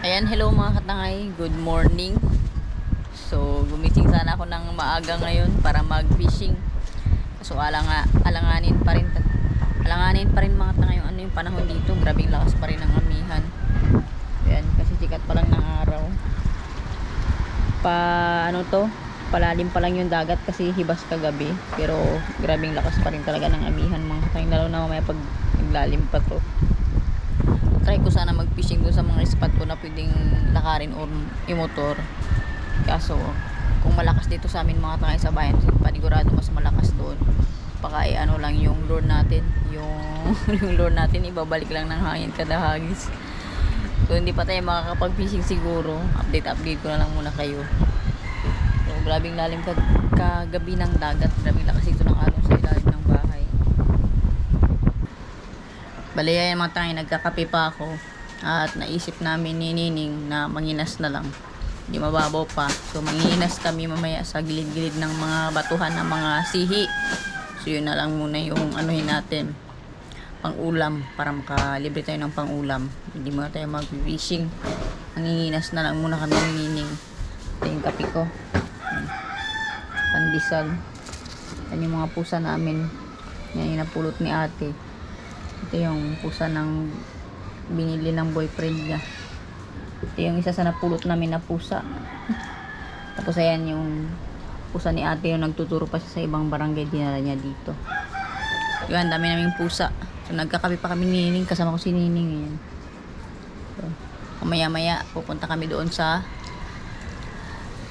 Ayan, hello mga katangay. Good morning. So, gumising sana ako ng maaga ngayon para mag-fishing. So, alanganin pa rin mga katangay yung panahon dito. Grabing lakas pa rin ang amihan. Ayan, kasi sikat pa lang ng araw. Palalim pa lang yung dagat kasi hibas kagabi. Pero, grabing lakas pa rin talaga ng amihan mga katangay. Lalo na mamaya pag naglalim pa to. Try ko sana mag-fishing doon sa mga spot ko na pwedeng lakarin or imotor. Kaso, kung malakas dito sa amin mga tangay sa bayan, panigurado mas malakas doon. Baka ano lang yung lure natin, yung lure natin ibabalik lang ng hangin kada hagis. So, hindi pa tayo makakapag-fishing siguro. Update ko na lang muna kayo. So, grabing lalim kagabi ng dagat. Grabing lakas dito ng alon sa ilalim ng bahay. Bali yan mga tangay, nagkakape pa ako at naisip namin ni Nining na manginas na lang, hindi mababaw pa. So manginas kami mamaya sa gilid-gilid ng mga batuhan ng mga sihi. So yun na lang muna yung anuhin natin, pang ulam, para makalibre tayo ng pang ulam. Hindi muna tayo mag-fishing, manginginas na lang muna kami ni Nining. Ito yung kape ko, pandesal. Yan yung mga pusa namin, yan yung napulot ni ate. Ito yung pusa ng binili ng boyfriend niya. Ito yung isa sa napulot namin na pusa. Tapos ayan yung pusa ni ate, yung nagtuturo pa siya sa ibang barangay, dinala niya dito. Yun, dami naming pusa. So nagkakape pa kami ni Nining, kasama ko si Nining ngayon. So maya pupunta kami doon sa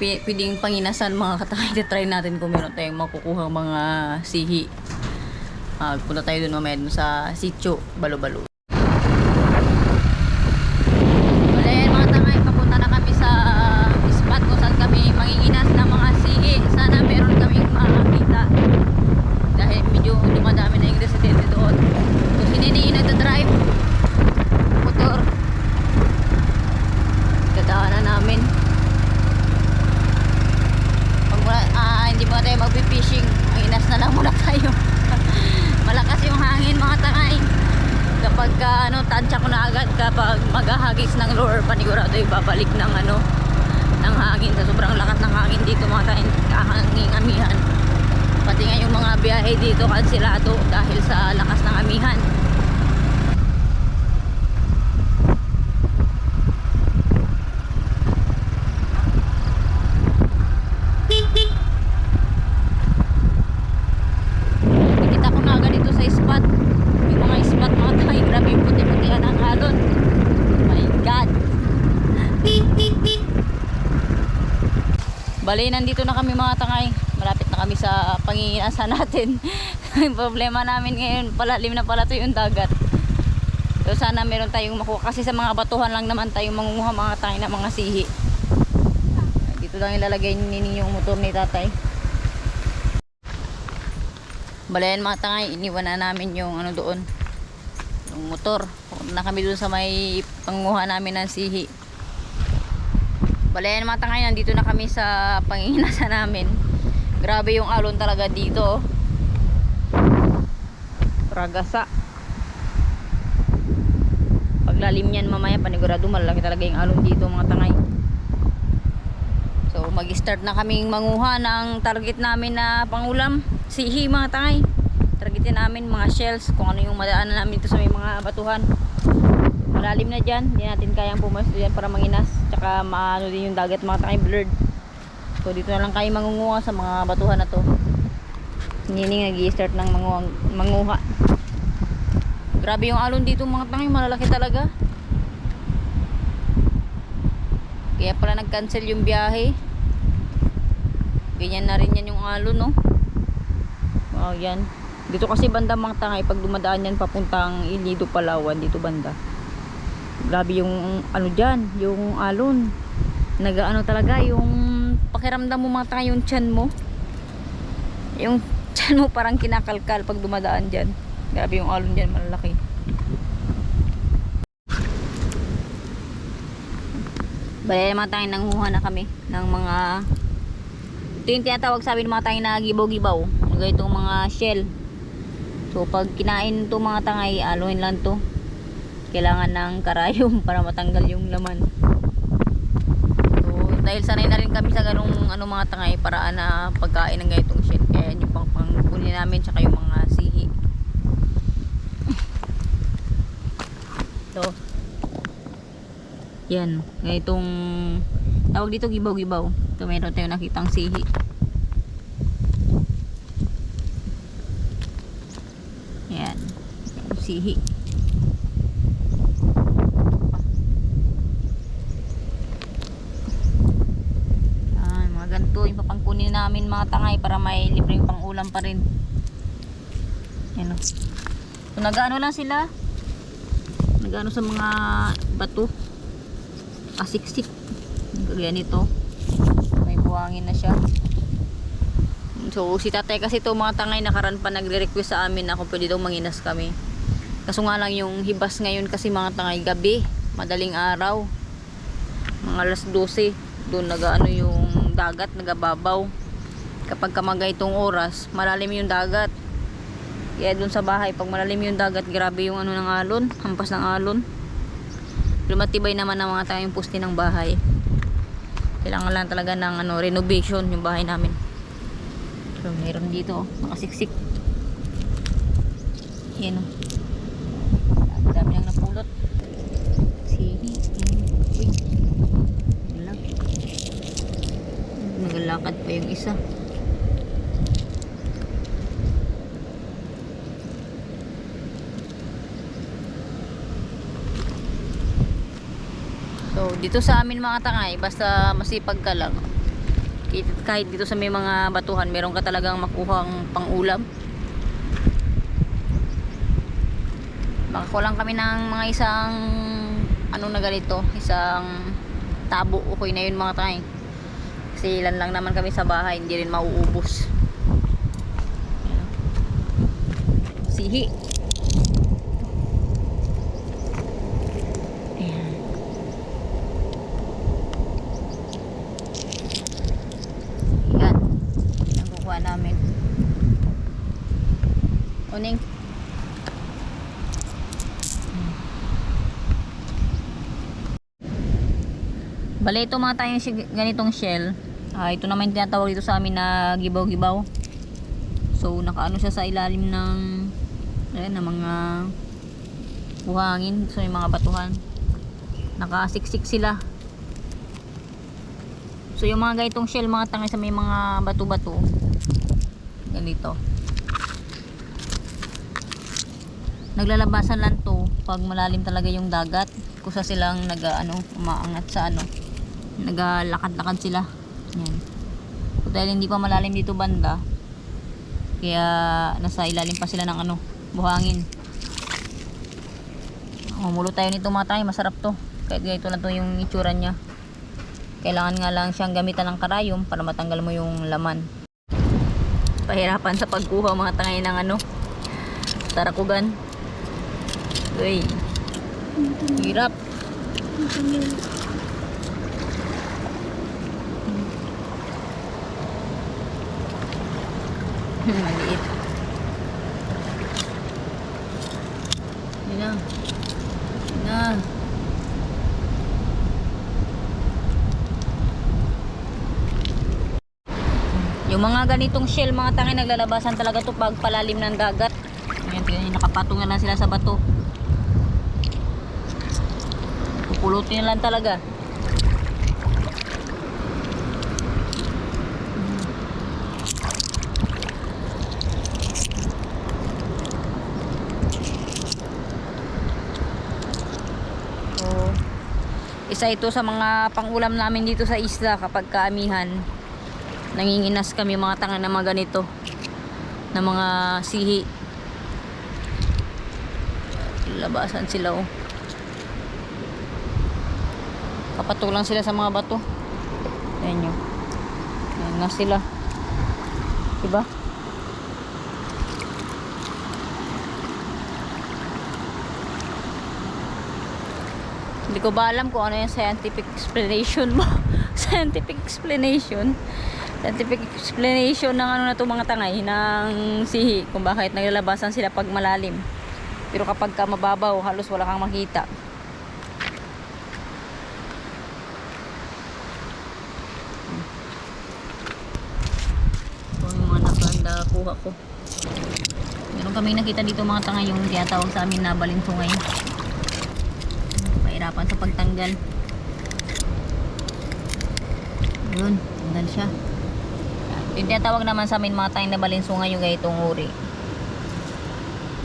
pwedeng panginasan mga katangay. Try natin kung meron tayong makukuha mga sihi. Punta tayo dun mamaya dun sa sitio Balo-Balo. Wala yan mga tangay, papunta na kami sa spot kung saan kami manginginas ng mga sihi. Sana meron kaming makakita dahil medyo dumadami na yung residente doon. So sininiin nagdadrive motor, dadaanan namin. Hindi muna tayo mag-fishing, manginas na lang muna tayo. Malakas yung hangin mga tangay. Kapag tansya ko na agad kapag maghahagis ng lure, panigurado babalik ng ng hangin. Sa sobrang lakas ng hangin dito mga tangay, hanging amihan. Pati nga yung mga biyahe dito kansilado dahil sa lakas ng amihan. Bali, nandito na kami mga tangay. Malapit na kami sa panginginasan natin. Yung problema namin ngayon, palalim na pala to yung dagat. So sana meron tayong makuha, kasi sa mga batuhan lang naman tayong mangunguha mga tangay na mga sihi. Dito lang ilalagay ninyo yung motor ni tatay. Bali yan mga tangay, iniwan na namin yung doon, yung motor. Pupunta na kami doon sa may pangunguha namin ng sihi. Balayan mga tangay, nandito na kami sa panginginasan namin. Grabe yung alon talaga dito. Ragasa. Paglalim yan mamaya, panigurado malaki talaga yung alon dito mga tangay. So mag-start na kaming manguha ng target namin na pangulam, sihi mga tangay. Targetin namin mga shells, kung ano yung madaanan namin dito sa may mga batuhan. Malalim na dyan, hindi natin kayang pumasok dyan para manginas. Tsaka maano din yung dagat mga tangay, blurred. So dito na lang kayo mangunguha sa mga batuhan na to. Nining nag-i-start ng manguha. Grabe yung alon dito mga tangay, malalaki talaga. Kaya pala nag-cancel yung biyahe. Ganyan na rin yan yung alon, no? Wow, yan. Dito kasi banda mga tangay, pag dumadaan yan papuntang Ilido, Palawan, dito banda. Grabe yung dyan, yung alon. Nagaano talaga, yung pakiramdam mo mga tangay, yung tiyan mo. Yung tiyan mo parang kinakalkal pag dumadaan dyan. Grabe yung alon dyan, malalaki. Bale mga tangay, nanguha na kami ng mga, ito yung tinatawag sa amin mga tangay na gibaw-gibaw. Itong mga shell. So pag kinain to mga tangay, aluin lang to. Kailangan ng karayom para matanggal yung laman. dahil sanay na rin kami sa ganung ano mga tangay paraan na pagkain ng ganitong shell. Kaya yun yung pangkunin namin tsaka yung mga sihi. So, yan. Ganitong tawag dito gibaw-gibaw. Ito meron tayong nakitang sihi. Yan. Sihi. Ganito yung papangkunin namin mga tangay para may libreng pang ulam pa rin. Yan o. So nagaano lang sila, nagaano sa mga bato, asiksik ganito, may buhangin na siya. So si tatay kasi to mga tangay nakaraan pa nagre-request sa amin na kung pwede daw manginas kami. Kaso nga lang yung hibas ngayon kasi mga tangay gabi, madaling araw, mga alas 12 doon nagaano yung dagat, nagababaw. Kapag kamagay itong oras, malalim yung dagat. Kaya dun sa bahay, pag malalim yung dagat, grabe yung ano ng alon, hampas ng alon. Pero matibay naman ang mga tayong poste ng bahay. Kailangan lang talaga ng ano, renovation yung bahay namin. So, meron dito, nakasiksik. Yan o. Dami lang napulot. Sihi. Uy. Naglalakad pa yung isa. So dito sa amin mga tangay, basta masipag ka lang, kahit dito sa may mga batuhan meron ka talagang makuhang pangulam. Makakuha lang kami ng mga isang ano na ganito, isang tabo, okay na yun mga tangay. Kasi ilan lang naman kami sa bahay, hindi rin mauubos. Sihi. Ayan. Yan. Ang kukuha namin. Uning. Bale ito mga tayong ganitong shell. Ito naman yung tinatawag dito sa amin na gibaw-gibaw. So nakaano siya sa ilalim ng ayan, ng mga buhangin. So yung mga batuhan nakasiksik sila. So yung mga ganitong shell mga tangay sa may mga bato-bato ganito, naglalabasan lang to pag malalim talaga yung dagat. Kusa silang umaangat sa nagalakad-lakad sila. Yan. So, dahil hindi pa malalim dito banda, kaya nasa ilalim pa sila ng buhangin. Umulo tayo nito mga tayo, masarap to. Kahit ganito lang to yung itsura niya. Kailangan nga lang siyang gamitan ng karayom para matanggal mo yung laman. Pahirapan sa pagkuha mga tangay ng tarakugan. Uy. Hirap. Maliit. Yun na. Yun na. Yung mga ganitong shell mga tangay naglalabasan talaga to pag palalim ng dagat. Ayan, tingnan, nakapatong na lang sila sa bato. Pupulutin na lang talaga. Isa ito sa mga pangulam namin dito sa isla kapag kaamihan. Nanginginas kami mga tanga na mga ganito, na mga sihi. Labasan sila oh. Kapatulang sila sa mga bato. Ayan nyo. Ayan na sila. Diba? Hindi ko ba alam kung ano yung scientific explanation mo. Scientific explanation ng na to mga tangay ng sihi kung bakit naglalabasan sila pag malalim. Pero kapag ka mababaw halos wala kang makita. nakuha ko. Meron kami nakita dito mga tanga, yung tinatawag sa amin na balinsungay. Pahirapan sa pagtanggal. Yun, tanggal siya. Yung tinatawag naman sa amin mga tanga na balinsungay, yung ganitong uri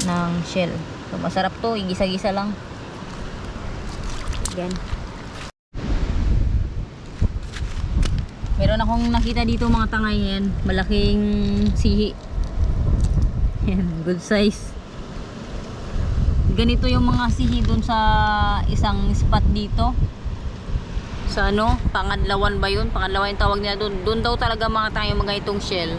ng shell. So masarap to, igisa-gisa lang. Yan. Meron akong nakita dito mga tangay, yan, malaking sihi. Yan, good size. Ganito yung mga sihi dun sa isang spot dito. Sa ano, Pangadlawan ba yun? Pangadlawan yung tawag nila dun. Dun daw talaga mga tangay yung mga itong shell.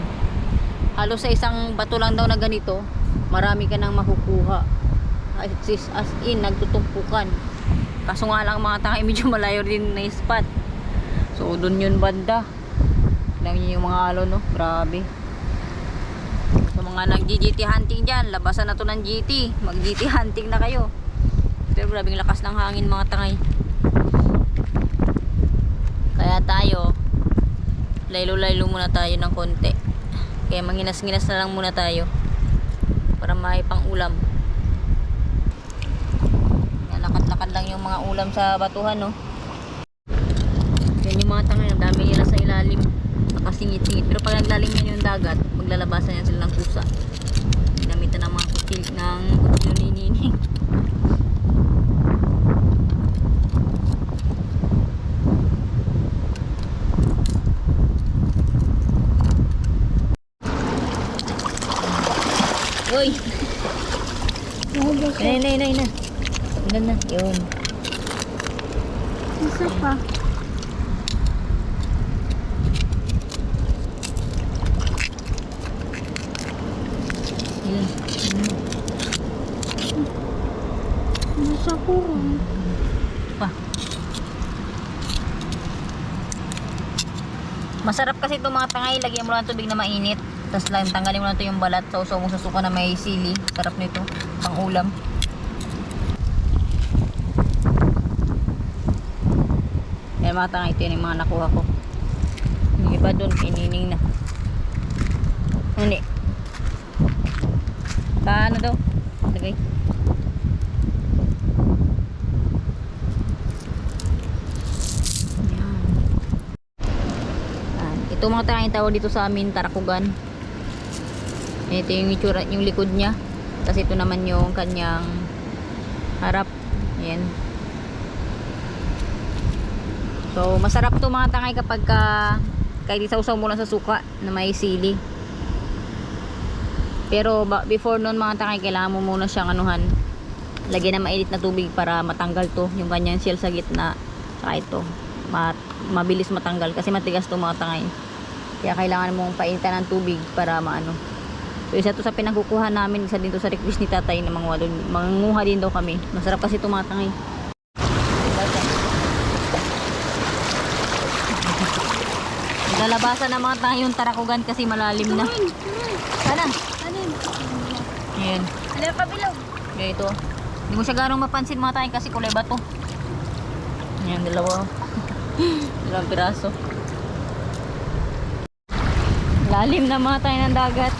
Halos sa isang bato lang daw na ganito, marami ka nang makukuha. As in, nagtutumpukan. Kaso nga lang mga tangay, medyo malayo din na spot. So dun yun banda. Lang yung mga alon, no? Grabe. Sa mga nag-GT hunting dyan, labasan na to ng GT. Mag-GT hunting na kayo. Pero grabing lakas ng hangin mga tangay. Kaya tayo, laylo-laylo muna tayo ng konti. Kaya manginas-nginas na lang muna tayo para may pang ulam. Lakad-lakad lang yung mga ulam sa batuhan, no? Yan yung mga tangay, ang dami nila sa ilalim, nakasingit-singit. Pero pag naglalim yan yung dagat, maglalabasan yan sila ng kusa. Ginamitan ng mga kutsil ni Nining. Uy! Nay na. Tanggal na, yun. Isa pa. Yun. Nasa kurong. Pa. Masarap kasi itong mga tangay, lagyan mo lang tubig na mainit. Tapos lang tanggalin mo lang ito yung balat. Sausaw mo sa suka na may sili. Sarap nito, pang ulam. Yan mga tangay, ito yun yung mga nakuha ko. Yung iba dun, kinining na. Hindi. Paano daw? Lagay. Ito mga tanging tawag dito sa amin, tarakugan. Ito yung itsura, yung likod niya. Tapos ito naman yung kanyang harap. Ayan. So masarap to mga tangay kapag kahit isawsaw mo lang sa suka na may sili. Pero before nun mga tangay, kailangan mo muna siyang anuhan, lagyan ng mainit na tubig para matanggal to, yung kanyang shell sa gitna. Saka ito, mabilis matanggal kasi matigas to mga tangay. Kaya kailangan mong painitan ng tubig para maano. So isa to sa pinagkukuha namin, isa din to sa request ni tatay na mangunguha din daw kami. Masarap kasi to mga tangay. Lalabasan na mga tangay yung tarakugan kasi malalim na. Sana? Ayan. Ano pa bilog? Ganito. Hindi mo siya garong mapansin mga tangay kasi kulay bato. Ayan, dalawa. Dalawang piraso. Lalim na mga tayo ng dagat.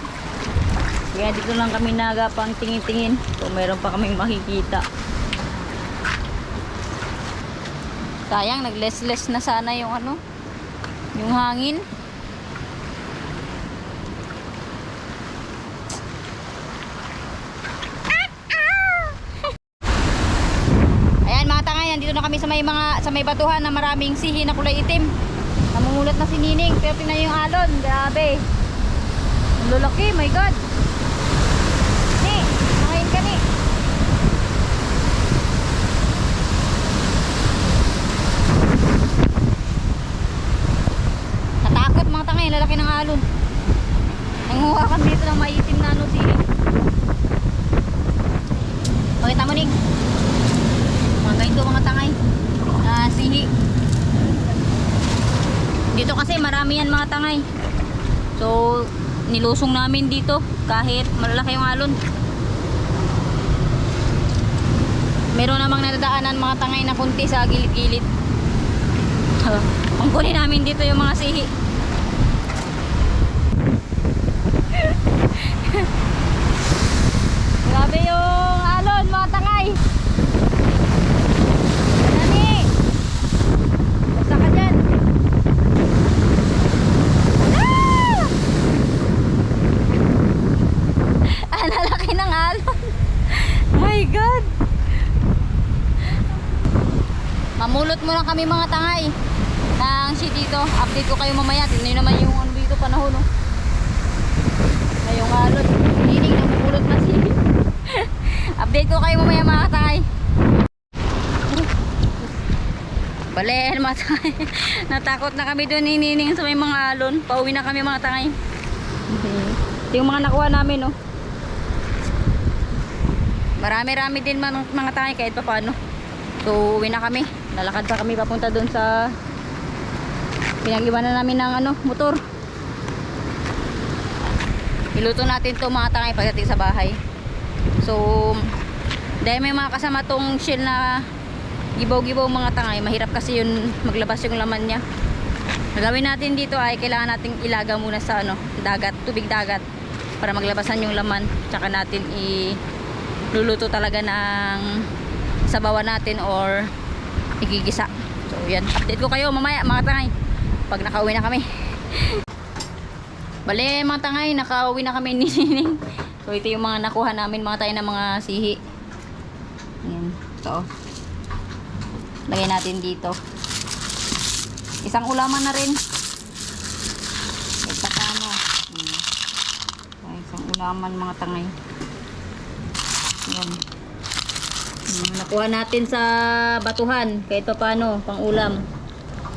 Kaya dito lang kami nagapang tingin-tingin kung meron pa kaming makikita. Sayang, nag-less na sana yung ano, yung hangin. Ayan mga tangay, nandito na kami sa may batuhan na maraming sihi na kulay itim. Namumulat na si Nining, pero tingnan yung alon, grabe. Ang lalaki, my god. Ni, nangayin ka ni. Natakot mga tangay, lalaki ng alon. Nanguhakan dito ng maitim na ano sihi. Pakita mo Ning. Mga ganito mga tangay na sihi. Dito kasi marami yan mga tangay. So nilusong namin dito kahit malalaki yung alon. Meron namang nadadaanan mga tangay na kunti sa gilid-gilid. Pangkunin namin dito yung mga sihi. Grabe yung alon, mga tangay. Nani! Basta ka dyan. Ah! Ang lalaki ng alon. My God. Mamulot muna kami mga tangay ng shit dito. Update ko kayo mamaya. Tingnan nyo naman yung ano dito panahon, no? Ngayong alon. Hinig na mamulot na si. Update ko kayo mamaya mga tangay. Balen mga tangay. Natakot na kami doon hinining sa may mga alon. Pauwi na kami mga tangay. Ito yung mga nakuha namin, no? Marami-rami din mga tangay kahit pa paano. So uwi na kami. Lalakad pa kami papunta doon sa pinag-iwanan namin ng ano, motor. Iluto natin to mga tangay pagdating sa bahay. So dahil may mga kasama tong shell na gibaw-gibaw mga tangay, mahirap kasi yun maglabas yung laman niya. Gagawin natin dito ay kailangan nating ilaga muna sa ano, dagat, tubig dagat para maglabasan yung laman. Tsaka natin iluluto talaga ng sabawan natin or igigisa. So yan, update ko kayo mamaya mga tangay pag nakauwi na kami. Bale mga tangay, nakauwi na kami ni Nining. So ito yung mga nakuha namin mga tayo ng mga sihi. Yan, so lagay natin dito. Isang ulaman na rin. Ito mo. Isang ulaman mga tangay. Yan. Nakuha natin sa batuhan kahit pa paano pang ulam,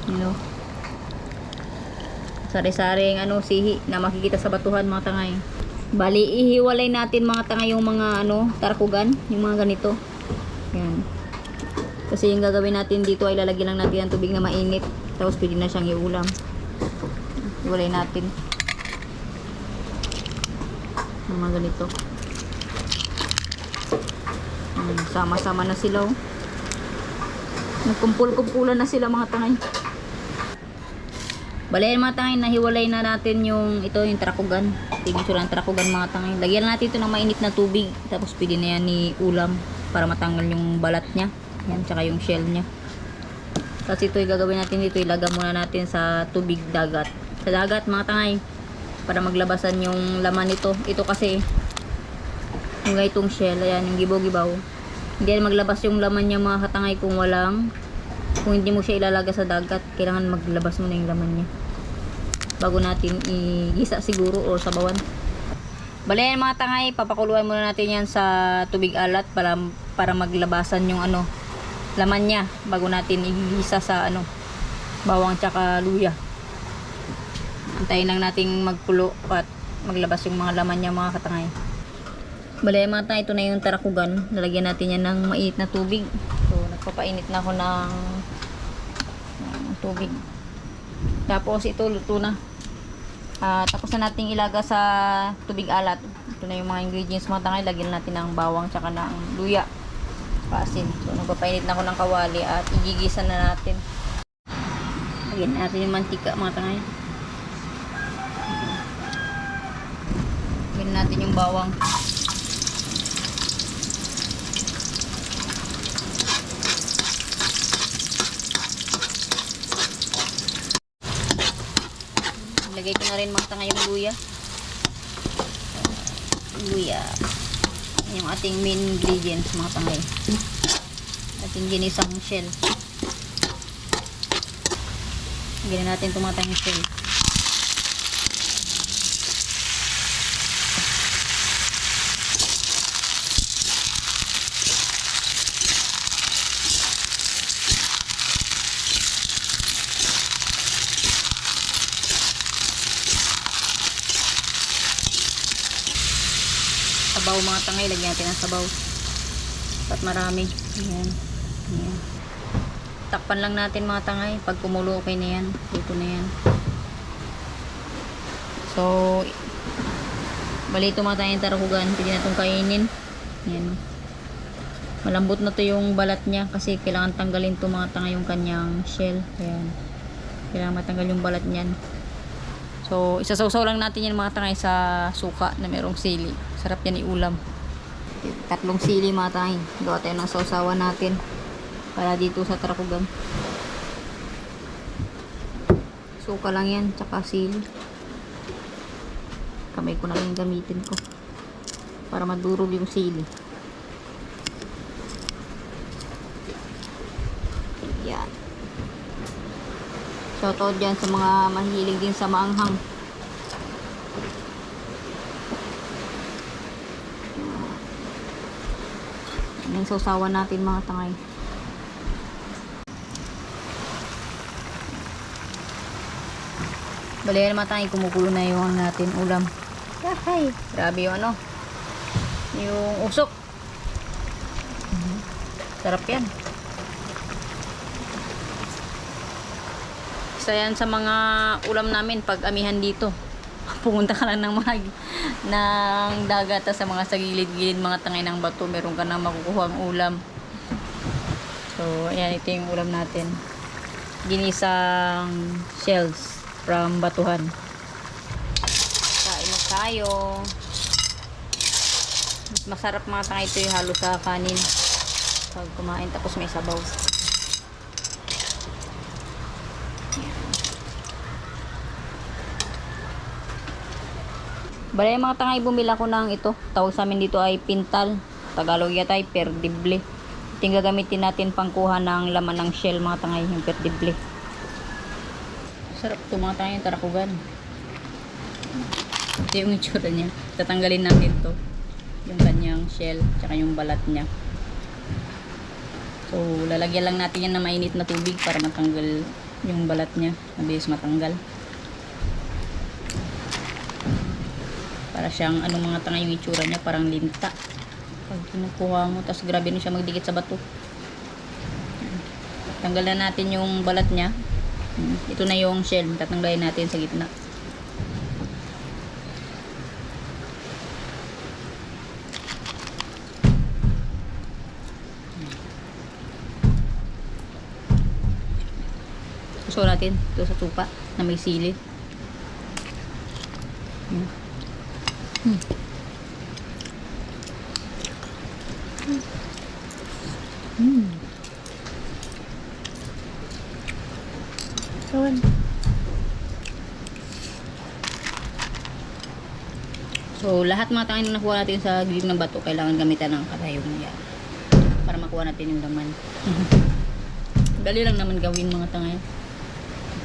you know, sari-saring ano sihi na makikita sa batuhan mga tangay. Bali ihiwalay natin mga tangay yung mga ano tarakugan, yung mga ganito. Yan, kasi yung gagawin natin dito ay lalagyan lang natin ng tubig na mainit tapos pwede na siyang iulam. Iwalay natin yung mga ganito. Sama-sama na sila, oh. Nagkumpul-kumpulan na sila mga tangay. Bale mga tangay, nahiwalay na natin yung ito, yung trakugan. Tingin ko lang trakugan mga tangay. Lagyan natin ito ng mainit na tubig. Tapos pwede na yan ni ulam para matanggal yung balat niya. Yan, tsaka yung shell niya. Tapos ito yung gagawin natin dito, ilagay muna natin sa tubig dagat. Sa dagat mga tangay, para maglabasan yung laman nito. Ito kasi yung itong shell, ayan, yung gibaw-gibaw. Hindi yan maglabas yung laman niya mga katangay kung hindi mo siya ilalaga sa dagat. Kailangan maglabas mo na yung laman niya bago natin igisa siguro o sabawan. Bale yan mga tangay, papakuluan muna natin yan sa tubig alat para maglabasan yung ano laman niya bago natin igisa sa ano bawang tsaka luya. Antayin lang nating magkulo at maglabas yung mga laman niya mga katangay. Bale mga tangay, ito na yung tarakugan. Lalagyan natin yan ng mainit na tubig. So nagpapainit na ako ng tubig. Tapos ito luto na. Tapos na natin ilaga sa tubig alat. Ito na yung mga ingredients mga tangay. Lagyan natin ng bawang tsaka ng luya, pasin. So nagpapainit na ako ng kawali at igigisa na natin. Lagyan natin yung mantika mga tangay. Lagyan natin yung bawang. Lagay ko na rin mga tangay yung luya. Luya. Yung ating main ingredients mga tangay. Ating ginisang shell. Lagyan natin tumatang yung shell. Sabaw mga tangay, lagyan natin ng sabaw at marami. Ayan. Ayan. Takpan lang natin mga tangay. Pag kumulo okay na yan, dito na yan. So bali ito mga tangay yung tarakugan, pwede na itong kainin. Ayan. Malambot na to yung balat niya kasi kailangan tanggalin to mga tangay yung kanyang shell. Ayan. Kailangan matanggal yung balat niyan. So So, isasawsaw lang natin yan mga tangay sa suka na merong sili. Sarap yan iulam. 3 sili mga tangay. Gawa tayo ng sausawan natin para dito sa tarakugan. Suka lang yan, tsaka sili. Kamay ko na lang gamitin ko para madurog yung sili. Yan. Shoutout dyan sa mga mahilig din sa maanghang. Yan yung sausawan natin mga tangay. Bali naman tayo, kumukulo na yung natin ulam. Ay, grabe yung ano. Yung usok. Sarap yan. Isa yan sa mga ulam namin pag amihan dito. Pumunta ka lang ng dagat sa mga sa gilid-gilid mga tangay ng bato. Meron ka na makukuha ang ulam. So, ayan, ito yung ulam natin. Ginisang shells from batuhan. Kain na tayo. Mas masarap mga tangay ito yung halo sa kanin. Pag kumain tapos may sabaw. Bale mga tangay, bumila ko ng ito. Tawag sa amin dito ay pintal. Tagalog yata ay perdible. Ito yung gagamitin natin pangkuha ng laman ng shell mga tangay, yung perdible. Sarap ito mga tangay, yung tarakugan. Ito yung itsura niya. Tatanggalin natin to, yung kanyang shell, tsaka yung balat niya. So lalagyan lang natin yan na mainit na tubig para matanggal yung balat niya. Mabilis matanggal. Para siyang ano mga tanga yung itsura niya, parang linta. Pag kinukuha mo, tapos grabe na siya magdikit sa bato. Tanggalan natin yung balat niya. Ito na yung shell, tatanggalin natin sa gitna. Suso natin ito sa tupa na may sili. Kawan. So, lahat mga tangay na nakuha natin sa gilid ng bato, kailangan gamitan ng karayong yan para makuha natin yung laman. Dali lang naman gawin mga tangay.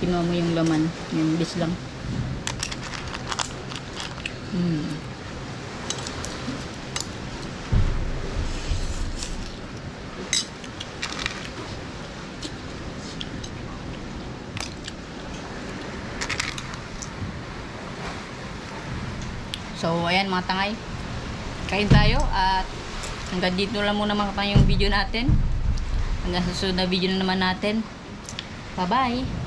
Kinuha mo yung laman, yung bis lang. So, ayan mga tangay. Kain tayo at hanggang dito lang muna mga tangay yung video natin. Hanggang sa susunod na video na naman natin. Bye-bye!